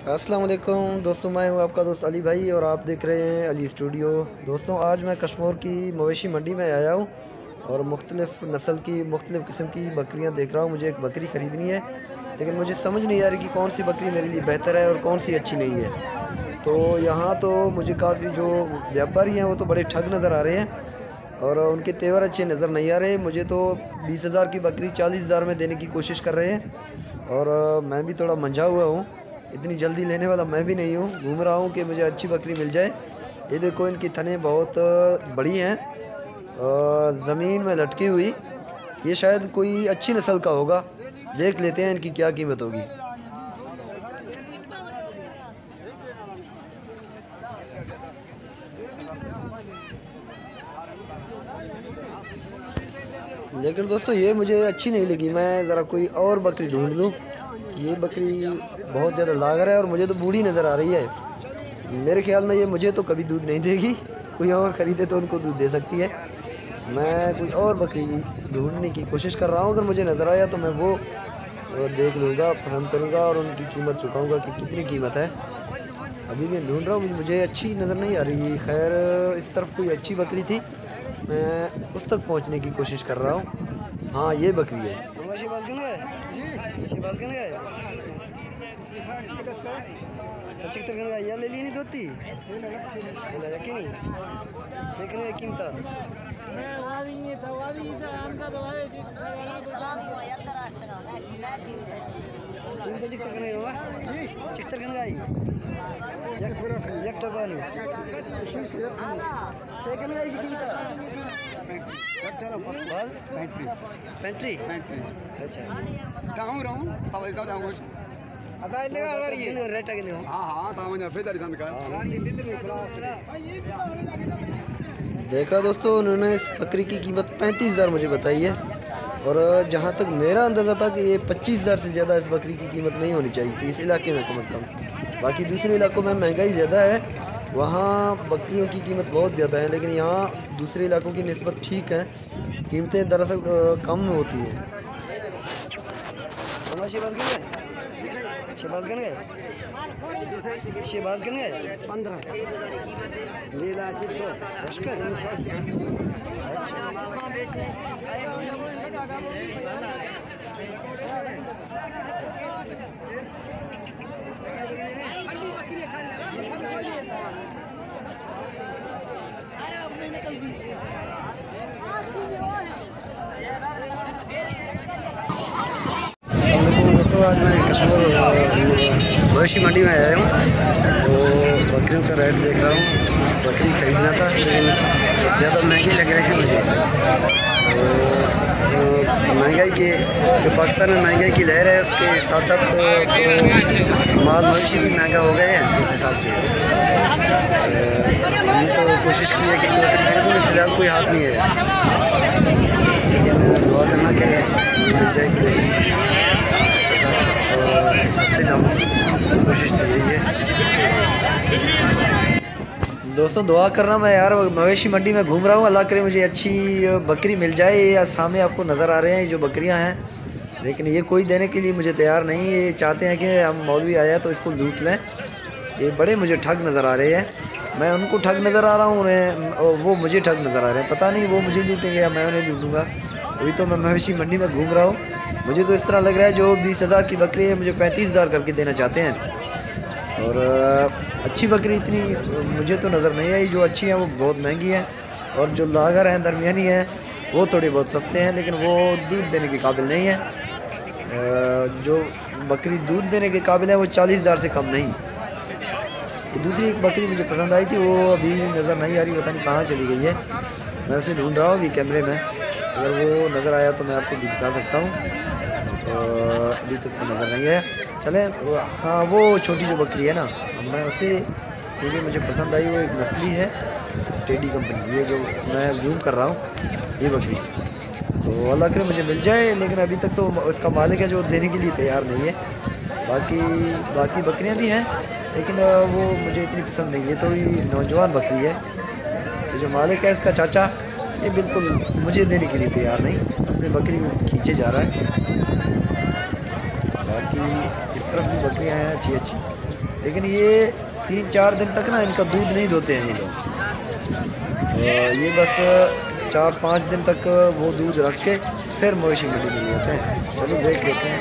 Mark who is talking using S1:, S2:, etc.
S1: अस्सलाम वालेकुम दोस्तों, मैं हूं आपका दोस्त अली भाई और आप देख रहे हैं अली स्टूडियो। दोस्तों, आज मैं कश्मीर की मवेशी मंडी में आया हूं और मुख्तलिफ़ नस्ल की मुख्तलिफ़ किस्म की बकरियां देख रहा हूं। मुझे एक बकरी ख़रीदनी है, लेकिन मुझे समझ नहीं आ रही कि कौन सी बकरी मेरे लिए बेहतर है और कौन सी अच्छी नहीं है। तो यहाँ तो मुझे काफ़ी जो व्यापारी हैं वो तो बड़े ठग नज़र आ रहे हैं और उनके तेवर अच्छे नज़र नहीं आ रहे। मुझे तो 20,000 की बकरी 40,000 में देने की कोशिश कर रहे हैं और मैं भी थोड़ा मंझा हुआ हूँ। इतनी जल्दी लेने वाला मैं भी नहीं हूँ। घूम रहा हूँ कि मुझे अच्छी बकरी मिल जाए। ये देखो, इनकी थने बहुत बड़ी हैं, ज़मीन में लटकी हुई। ये शायद कोई अच्छी नस्ल का होगा। देख लेते हैं इनकी क्या कीमत होगी। लेकिन दोस्तों, ये मुझे अच्छी नहीं लगी। मैं ज़रा कोई और बकरी ढूंढ लूँ। ये बकरी बहुत ज़्यादा लागर है और मुझे तो बूढ़ी नज़र आ रही है। मेरे ख्याल में ये मुझे तो कभी दूध नहीं देगी। कोई और ख़रीदे तो उनको दूध दे सकती है। मैं कोई और बकरी ढूंढने की कोशिश कर रहा हूँ। अगर मुझे नज़र आया तो मैं वो देख लूँगा, पसंद करूँगा और उनकी कीमत चुकाऊँगा कि कितनी कीमत है। अभी मैं ढूंढ रहा हूँ, मुझे अच्छी नज़र नहीं आ रही। खैर, इस तरफ कोई अच्छी बकरी थी, मैं उस तक पहुँचने की कोशिश कर रहा हूँ। हाँ, ये बकरी है। ले ली नहीं धोती कीमत पेंट्री। अच्छा, देखा दोस्तों, उन्होंने इस बकरी की कीमत 35,000 मुझे बताई है और जहाँ तक मेरा अंदाज़ा था कि ये 25,000 से ज़्यादा इस बकरी की कीमत नहीं होनी चाहिए थी इस इलाके में, कम अज़ कम। बाकी दूसरे इलाकों में महंगाई ज़्यादा है, वहाँ बकरियों की कीमत बहुत ज़्यादा है, लेकिन यहाँ दूसरे इलाकों की निस्बत ठीक है। कीमतें दरअसल कम होती हैं। शहबाज गए 15 दोस्तों, आज मैं कश्मीर मवेशी मंडी में आया हूँ तो बकरियों का रेट देख रहा हूँ। बकरी ख़रीदना था, लेकिन ज़्यादा महंगी लग रही है मुझे। तो महंगाई के जो पाकिस्तान में महंगाई की लहर है, उसके साथ साथ तो माल मवेशी भी महंगा हो गए हैं उस हिसाब से। हमने तो कोशिश की है कि बकरी खरीदने में फ़िलहाल कोई हाथ नहीं है, लेकिन दुआ करना कि मिल जाए कि और सस्ते दाम। कोशिश तो यही है दोस्तों, दुआ करना। मैं यार मवेशी मंडी में घूम रहा हूँ, अल्लाह करे मुझे अच्छी बकरी मिल जाए। या सामने आपको नज़र आ रहे हैं जो बकरियाँ हैं, लेकिन ये कोई देने के लिए मुझे तैयार नहीं। ये चाहते हैं कि हम मौलवी आया तो इसको लूट लें। ये बड़े मुझे ठग नज़र आ रहे हैं। मैं उनको ठग नज़र आ रहा हूँ, उन्हें वो मुझे ठग नज़र आ रहे हैं। पता नहीं वो मुझे लूटेंगे या मैं उन्हें लूटूँगा। अभी तो मैं मवेशी मंडी में घूम रहा हूँ। मुझे तो इस तरह लग रहा है जो 20,000 की बकरी है मुझे 35,000 करके देना चाहते हैं। और अच्छी बकरी इतनी मुझे तो नज़र नहीं आई। जो अच्छी है वो बहुत महंगी है और जो लागर हैं दरमियानी है वो थोड़े बहुत सस्ते हैं, लेकिन वो दूध देने के काबिल नहीं है। जो बकरी दूध देने के काबिल है वो 40,000 से कम नहीं। दूसरी एक बकरी मुझे पसंद आई थी, वो अभी नज़र नहीं आ रही, पता नहीं कहाँ चली गई है। मैं उसे ढूंढ रहा हूँ अभी कैमरे में। अगर वो नज़र आया तो मैं आपको भी दिखा सकता हूँ। अभी तक तो नज़र नहीं है। चले, हाँ, वो छोटी जो बकरी है ना, मैं उसे, क्योंकि मुझे पसंद आई, वो एक नस्ली है टेडी कंपनी, ये जो मैं जूम कर रहा हूँ ये बकरी। तो अल्लाह करे मुझे मिल जाए, लेकिन अभी तक तो उसका मालिक है जो देने के लिए तैयार नहीं है। बाकी बकरियां भी हैं, लेकिन वो मुझे इतनी पसंद नहीं है। थोड़ी नौजवान बकरी है। ये जो मालिक है इसका चाचा, ये बिल्कुल मुझे देने के लिए तैयार नहीं, अपनी बकरी को खींचे जा रहा है। बाकी तरफ भी बकरियाँ हैं अच्छी अच्छी, लेकिन ये 3-4 दिन तक ना इनका दूध नहीं धोते हैं ये लोग। ये बस 4-5 दिन तक वो दूध रख के फिर मवेशी मंडी में ले जाते हैं। चलो देख लेते हैं।